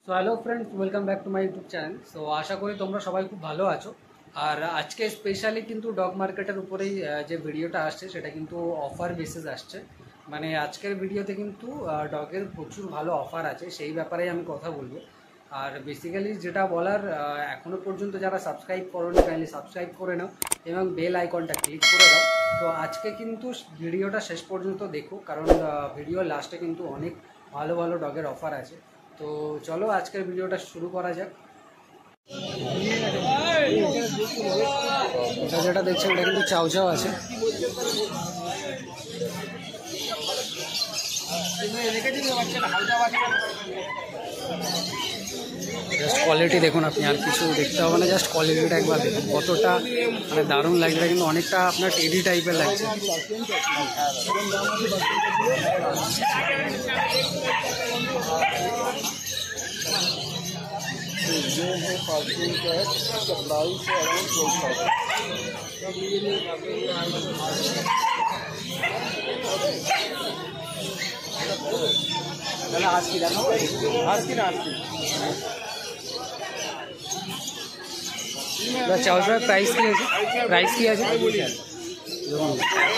So hello friends, welcome back to my YouTube channel. So আশা করি তোমরা সবাই খুব ভালো আছো। আর আজকে স্পেশালি কিন্তু ডগ মার্কেটের উপরেই যে ভিডিওটা আসছে সেটা কিন্তু অফার বেসিস আসছে। মানে আজকের ভিডিওতে কিন্তু ডগের প্রচুর ভালো অফার আছে, সেই ব্যাপারেই আমি কথা বলবো। আর বেসিক্যালি যেটা বলার, এখনও পর্যন্ত যারা সাবস্ক্রাইব করোনি কাইন্ডলি সাবস্ক্রাইব করে নাও এবং বেল আইকনটা ক্লিক করে দাও। তো আজকে কিন্তু ভিডিওটা শেষ পর্যন্ত দেখো, কারণ ভিডিও লাস্টে কিন্তু অনেক ভালো ভালো ডগের অফার আছে। তো চলো আজকের ভিডিওটা শুরু করা যাক। এটা যেটা দেখছেন এটা কিন্তু চাও চাও আছে। জাস্ট কোয়ালিটি দেখুন, আপনি আর কিছু দেখতে হবে না, জাস্ট কোয়ালিটিটা একবার দেখুন কতটা মানে দারুণ লাগছে। এটা কিন্তু অনেকটা আপনার টেডি টাইপের লাগছে। ये है फॉर्चून कैट, इसका प्राइस है अराउंड 12,000। आज की लाना চাউচার প্রাইস কি আছে দেখুন,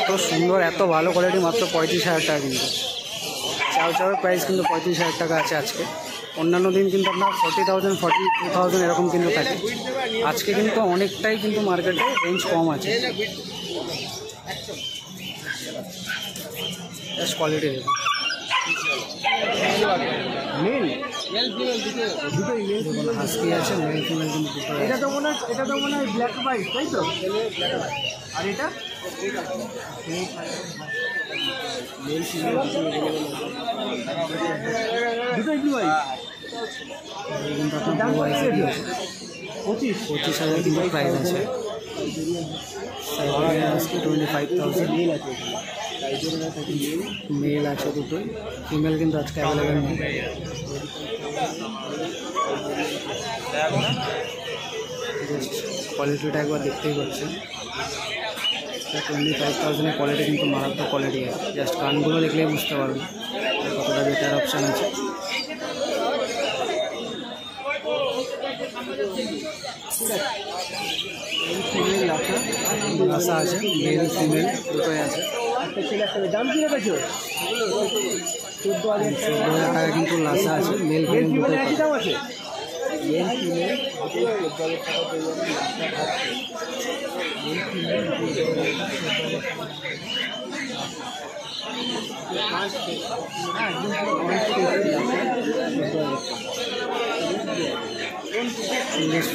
এত সুন্দর এত ভালো কোয়ালিটি, মাত্র 35,000 টাকা। কিন্তু চাউচারের প্রাইস কিন্তু 35,000 টাকা আছে আজকে। অন্যান্য দিন কিন্তু আপনার 40,000 42,000 এরকম কিন্তু থাকে। আজকে কিন্তু অনেকটাই কিন্তু মার্কেটে রেঞ্জ কম আছে। জাস্ট কোয়ালিটি দেখুন। দেখুন হাস্কি আছে, মেল ফিমেল কিন্তু দুটো। এটা তো মনে হয় ব্ল্যাক হোয়াইট, তাই তো? আর এটা দুটোই ব্লু আই। কিন্তু আপনার ব্লু আইসে দিয়েছে 25,000 কিন্তু প্রাইস আছে। 25,000 মেল আছে দুটোই, ফিমেল কিন্তু আজকে অ্যাভেলেবেল নেই। জাস্ট কোয়ালিটিটা একবার দেখতেই পাচ্ছেন। 25,000 কোয়ালিটি কিন্তু মারাত্মক কোয়ালিটি আছে। জাস্ট কানগুলো দেখলেই বুঝতে পারবেন কতটা বেটার অপশান আছে। লাসা আছে, মেল ফিমেল দুটোই আছে। দাম কি রেখেছো? 14,000 টাকা কিন্তু লাসা আছে, মেল ফিমেল দুটোই একই দাম আছে।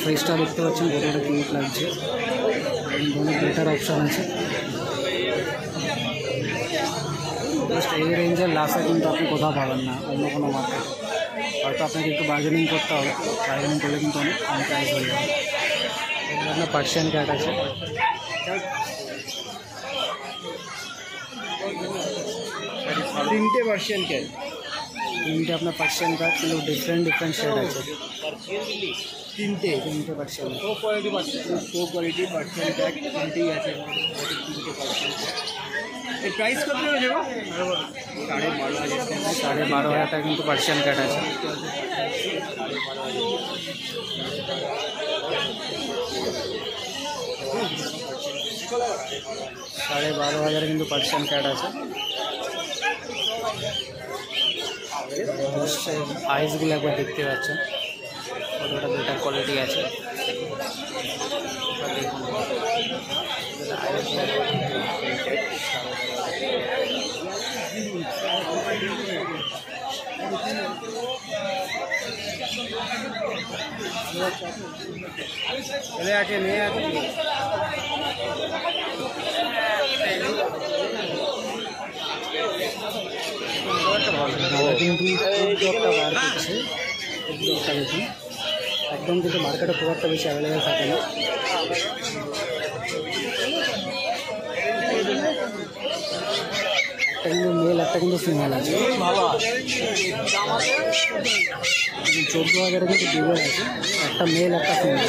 ফ্রেশটা দেখতে পাচ্ছেন কতটা কিউট লাগছে, অনেক বেটার অপশান আছে। জাস্ট এই রেঞ্জের লাসা কিন্তু আপনি কোথাও পাবেন না অন্য কোনো মার্কেটে। হয়তো আপনাকে একটু বার্গেনিং করতে হবে, বার্গেনিং করলে কিন্তু অনেক কম প্রাইস হয়ে যাবে। আপনার পার্সিয়ান ক্যাট আছে, তিনটে পার্সিয়ান ক্যাট, তিনটে আপনার পার্সিয়ান ক্যাট কিন্তু ডিফারেন্ট শেড আছে। তিনটে Persian, so quality Persian cat তিনটেই আছে। তিনটে পার্সিয়ান ক্যাট। এর প্রাইস কত হয়ে যাবে? 12,500 টাকা কিন্তু পার্সিয়ান ক্যাট আছে। 12,500 কিন্তু পার্সিয়ান ক্যাট আছে। আইসগুলো একবার দেখতে পাচ্ছেন কতটা বেটার কোয়ালিটি আছে। ছেলে আছে, মেয়ে আছে। কিন্তু একটা বার করছে, দেখুন একদম কিন্তু মার্কেটে খুব একটা বেশি অ্যাভেলেবেল থাকে না। একটা কিন্তু মেল, একটা কিন্তু ফিমেল আছে। 14,000 কিন্তু ডিভাইড আছে, একটা মেল একটা ফিমেল।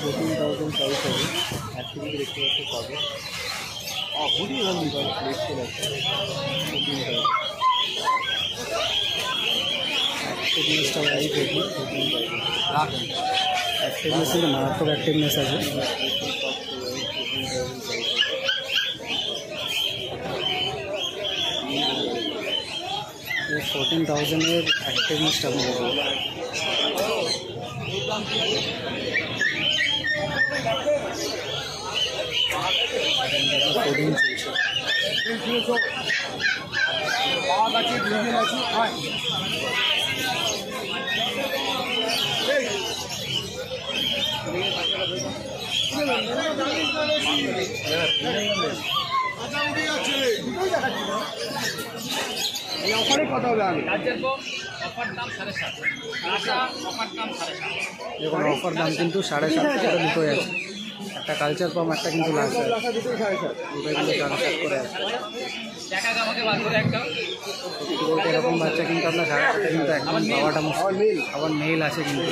14,000 প্রাইস হবে। অ্যাক্টিভিটি দেখতে পাচ্ছি পাবে। হুডি এবং প্লেট চলে আসছে 14,000। অ্যাক্টিভনেসটা ভাই দেখুন, অ্যাক্টিভনেস কিন্তু মারাত্মক অ্যাক্টিভনেস আছে। 14,000-এর অ্যাক্টিভনেসটা আপনি দেখুন। কোডিং অফারে কত হবে? আমি দেখুন অফার দাম কিন্তু 7.5 টাকা দুটোই আছে। একটা কালচার পাম্প, একটা কিন্তু লাসা, দুটোই কিন্তু 7.5 করে আছে। বলতে এরকম বাচ্চা কিন্তু আপনার 7.5 কিন্তু একদম পাওয়াটা মুশকিল। আবার মেল আছে কিন্তু।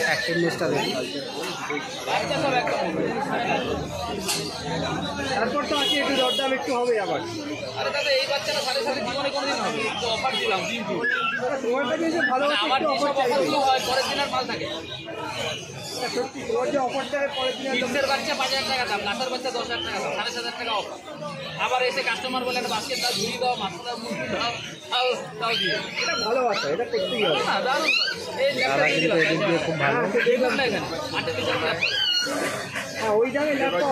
অ্যাক্টিভনেসটা দেখুন। তারপর তো আছে একটু দরদাম একটু হবে আবার। তোমারটা কিন্তু ভালো সত্যি, তোমার যে অফারটা পরের দিনের বাচ্চা 5,000 টাকা দাম, লাসার বাচ্চা 10,000 টাকা দাম, 7,500 টাকা অফার। আবার এসে কাস্টমার বলে একটা বাস্কেট দাও, ঝুড়ি দাও, মাছটা মুরগি দাও, তাও দিয়ে। এটা ভালো আছে, এটা করতেই হবে। না দারুণ, এই তারা কিন্তু এদিক দিয়ে খুব ভালো। দেখলাম না এখানে মাঠের পিছনে হ্যাঁ, ওই দামে ল্যাপটপ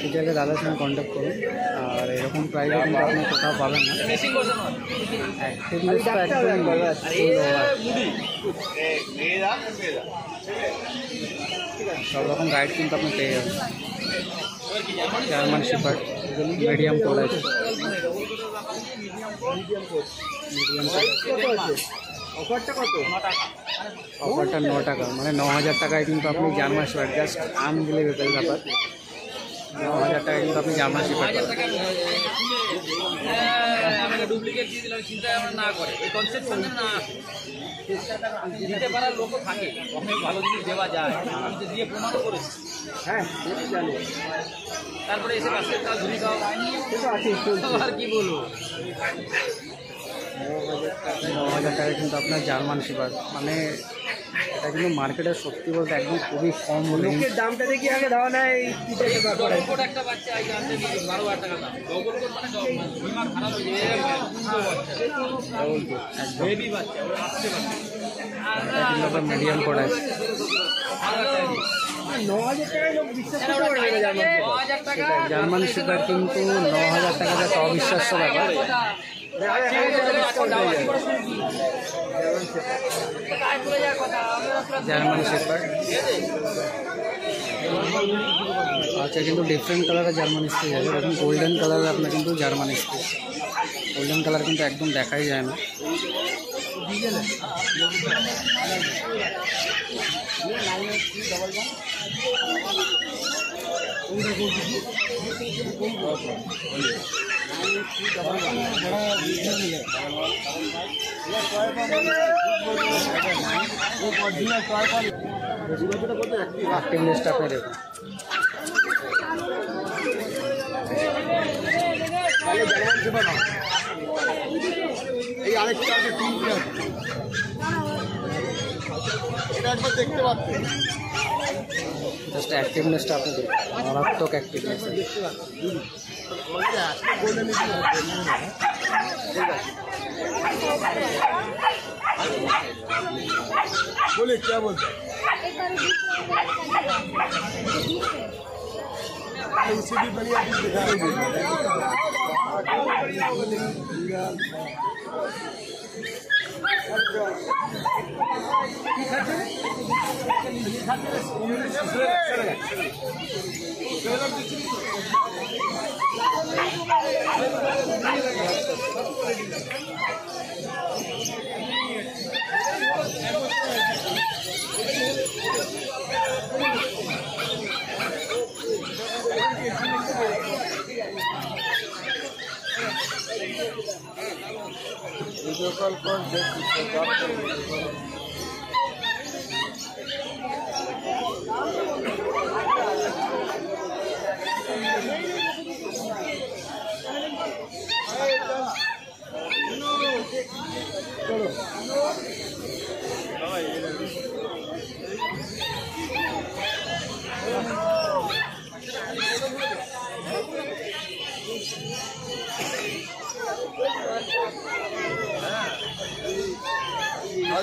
এই জায়গায় দাদার সঙ্গে কন্ট্যাক্ট করুন। আর এরকম প্রাইসে কিন্তু আপনি কোথাও পাবেন না। মেশিন বসানো অ্যাক্টিভনেসটা একদম সব রকম গাইড কিন্তু আপনি পেয়ে যাবেন। জার্মান শেপার্ড মিডিয়াম কোড আছে, মিডিয়াম অফারটা কত? অফারটা 9 টাকা, মানে 9,000 টাকায় কিন্তু আপনি জার্মান শেপার্ড, জাস্ট আনবিলিভেবল ব্যাপার। 9,000 টাকায় কিন্তু আপনি জার্মান শেপার্ড পাবেন। আমাকে ডুপ্লিকেট দিয়ে দিলাম, চিন্তা আমরা না করে এই কনসেপ্ট না দিতে পারার লোকও থাকে, অনেক ভালো জিনিস দেওয়া যায়, আমি তো দিয়ে প্রমাণও করেছি। হ্যাঁ জানি। তারপরে এসে বাস্কেট দাও, ঝুড়ি দাও, সেটা আছে আর কি বলবো। 9,000 টাকায় কিন্তু আপনার জার্মান শেপার্ড, মানে এটা কিন্তু মার্কেটে সত্যি বলতে একদম খুবই কম রেঞ্জ। লোকের দামটা দেখি আগে দেওয়া নাই। ডবল কোট একটা বাচ্চা আগে আনতে 12,000 টাকা দাম। ডবল কোট মানে বিমার খারাপ হয়ে যায়, বেবি বাচ্চা, ওরা আসতে বাচ্চা। কিন্তু আপনার মিডিয়াম কোড আছে। 9,000 টাকায় লোক বিশ্বাস করতে পারবে না। 9,000 টাকা জার্মান শেপার্ড কিন্তু 9,000 টাকাতে একটা অবিশ্বাস্য ব্যাপার। জার্মান শেপার্ড আচ্ছা, কিন্তু ডিফারেন্ট কালারের জার্মান স্পিচ আছে। দেখুন গোল্ডেন কালারের আপনার কিন্তু জার্মান স্পিচ, গোল্ডেন কালার কিন্তু একদম দেখাই যায় না। অ্যাক্টিভনেসটা আপনি দেখুন। এই আরেকটা আছে, তিনটে আছে, এটা একবার দেখতে পাচ্ছেন। জাস্ট অ্যাক্টিভনেসটা আপনি দেখুন, মারাত্মক অ্যাক্টিভনেস। बोले क्या बोलते उसे भी बढ़िया दिखा वीडियो कॉल पर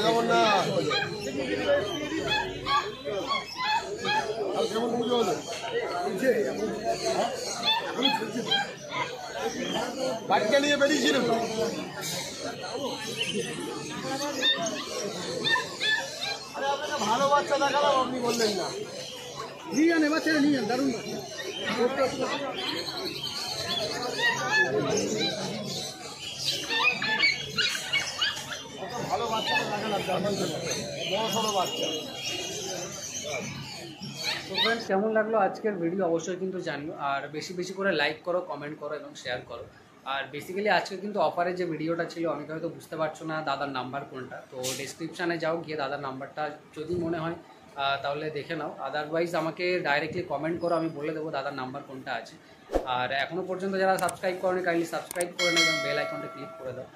লাগাবো না কেমন পুজো হলো বাচ্চা নিয়ে বেরিয়েছিল তো আরে আপনাকে ভালো বাচ্চা দেখালাম আপনি বললেন না নিয়ে যান এবার ছেড়ে নিয়ে যান দারুণ ভালো বাচ্চাটা দেখালাম জার্মান বড় সড়ো বাচ্চা। তো ফ্রেন্ডস কেমন লাগলো আজকের ভিডিও অবশ্যই কিন্তু জানিও, আর বেশি বেশি করে লাইক করো, কমেন্ট করো এবং শেয়ার করো। আর বেসিক্যালি আজকে কিন্তু অফারের যে ভিডিওটা ছিল অনেকে হয়তো বুঝতে পারছো না দাদার নাম্বার কোনটা, তো ডিসক্রিপশানে যাও, গিয়ে দাদার নাম্বারটা যদি মনে হয় তাহলে দেখে নাও, আদারওয়াইজ আমাকে ডাইরেক্টলি কমেন্ট করো, আমি বলে দেবো দাদার নাম্বার কোনটা আছে। আর এখনও পর্যন্ত যারা সাবস্ক্রাইব করেনি কাইন্ডলি সাবস্ক্রাইব করে নাও এবং বেল আইকনটা ক্লিক করে দাও।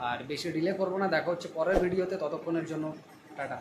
আর বেশি ডিলে করবো না, দেখা হচ্ছে পরের ভিডিওতে, ততক্ষণের জন্য টাটা।